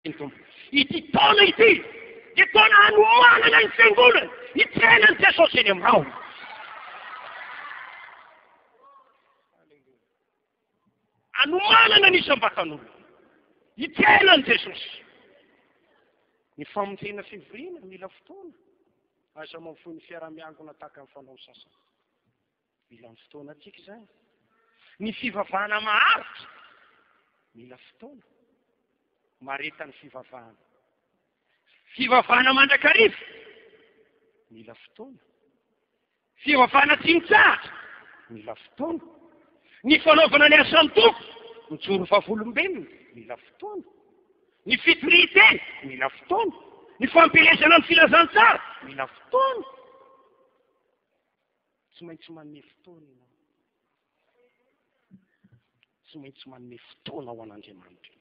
ity taona ity dia taona hanomanana ny fiangonana hitrenany Jesosy eny aminao. Hanomanana ny isam-batan'olona hitrenany Jesosy. Ny famonjena fivoriana mila fotoana. Aza mampifoy ny fiarah-miangona tahaka ny fanao sasany. Mila ny fotoana antsika izany. Ny fivavahana maharitra mila fotoana. Mareta ny fivavahana. Fivavahana mandrakariva mila fotoana. Fivavahana tsimitsahatra mila fotoana. Ny fanaovana ny asan'ny tompo mijoro vavolombelona mila fotoana. Ny fitoriteny mila fotoana. Ny fampelezana ny filazantsara mila fotoana. Tsy maintsy manome fotoana ianao. Tsy maintsy manome fotoana ho an'Andriamanitra.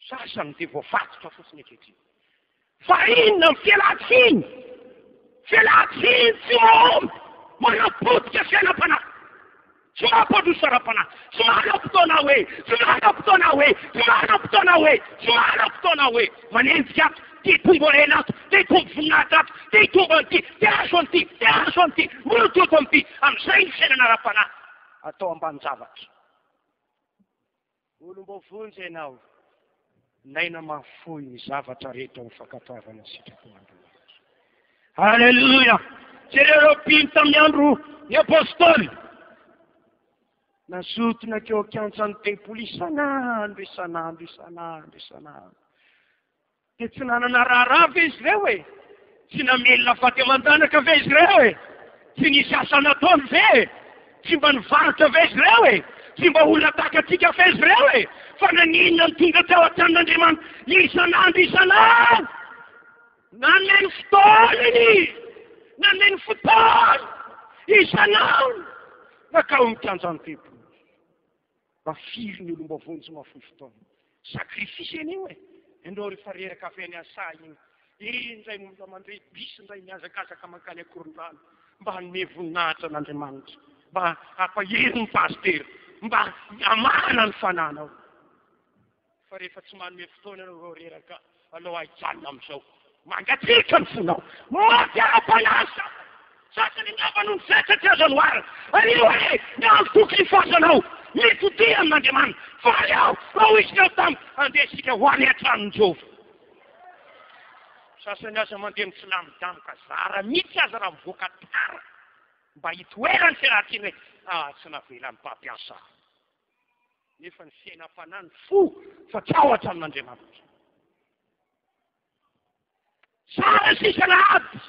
Sasany dia voafatotra fotsiny ankehitriny. Fa inona ny fialan-tsiny? Fialan-tsiny tsy mahomby manapotika fiainam-panahy. Tsy mampandrosaram-panahy. Tsy manam-potoana hoe. Tsy manam-potoana hoe. Tsy manam-potoana hoe. Tsy manam-potoana hoe. Manenjika ato. Ty tombo orena ato. Ty tombo voninahitra ato. Ty tombo an'ity. Ty aso an'ity. Ty aso an'ity. Molototo an'ity. Amin'izay ny fiainana ara-panahy. Atao ambany zavatra. Olom-bavonjy ianao. Naina mahafoy ny zavatra rehetra mifankatoavana sitrapon'Andriamanitra. Halleluja! Jereo mpino tamin'ny andro ny apôstôly. Nasotona keo an-kiantsany tempoly isan'andro. Dia tsy nanana raharaha ve izy ireo e? Tsy namelona faty aman-danaka ve izy ireo e? Tsy nisy asa nataony ve? Tsy mba nivarotra ve izy ireo e? Tsy mba olona takatsika ve izy ireo e? Fa naninona ny tonga tao an-tranon'Andriamanitra isan'andro. Nanome fotoany. Nanome fotoany. Isan'andro. Nakao mikianjany tempoly. Mafiry ny olom-bavonjy mafoy fotoana. Sakrifisy eny io e. Endao rehefa reraka avy any asa iny. Indray mba mandray bisy, indray miazakazaka mankany akoron-drano. Mba hanome voninahitra an'Andriamanitra. Mba hampahery ny pastera. Mba hamana ny fananao. Fa rehefa tsy manome fotoana ianao reraka, alao haijanona amin'izao. Mangatsika ny fonao. Mampiara-panasa. Sasany miavana ny fetsatry azo aloara. Anio hoe, ny andro tokony fazanao. Mitoty amin'Andriamanitra. Faly aho, ao isinao andesika ho any an-tranon'ny Jehova. Sasany aza mandeha mitsilamindamika zara mitsy aza raha mivoaka tara. Mba hitoerany fiarahan-tiny hoe, tsy navelan'ny mpampiasa. Nefa ny fiainam-panahy fo fa tsy ao an-tranon'Andriamanitra. Sara sisa lahady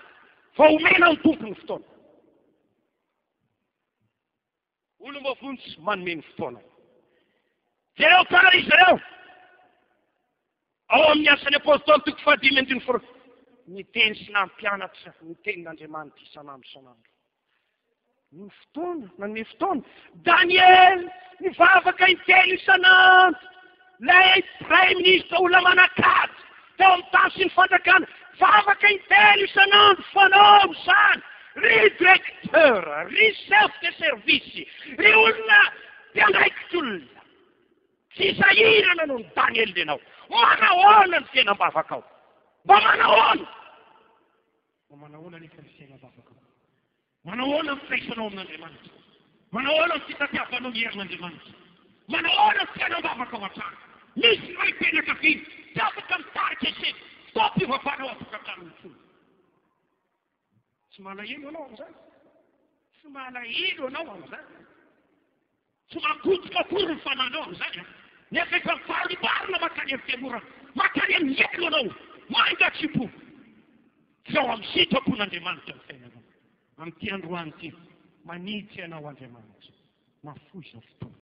fa omena ny tompony fotoana. Olom-bavonjy manome ny fotoana. Jereo tsara izy ireo. Ao amin'ny asan'ny apôstôly toko fahadimy andiny foro. Ny teny sy nampianatra ny tenin'Andriamanitra isan'andro. Ny fotoana, nanome fotoana. Daniel nivavaka intelo isan'andro. Lay Premier ministre olona manakady tao amin'ny tany sy ny fandrakana. Vavaka intelo isan'andro fanao izany. Ry directeur, ry chef de service, ry olona mpiandraikitolona. Tsy sahirana noho ny Daniel ianao. Manahoana ny fiainam-bavaka ao? Mba manahoana? Mba manahoana nefa ny fiainam-bavaka ao? Manahoana ny firaisanao amin'Andriamanitra? Manahoana ny fitatiavanao ny herin'Andriamanitra? Manahoana ny fiainam-bavaka ao an-trano? Misy ray mpianakaviana, tsy afaka mitarika iseny. Fitaom-pivavanao afaka hatramin'ny folo. Tsy malahelo anao amin'izany. Tsy malahelo anao amin'izany. Tsy magotika akory ny fananao amin'izany. Nefa efa mivalibarina makany amin'ny fiangonana, makany amin'ny elo anao, mangatsipo. Tsy ao amin'ny sitrapon'Andriamanitra ny fiainanao. Amin'ity androany ity, manitsy ianao Andriamanitra. Mafoy izao fotoana.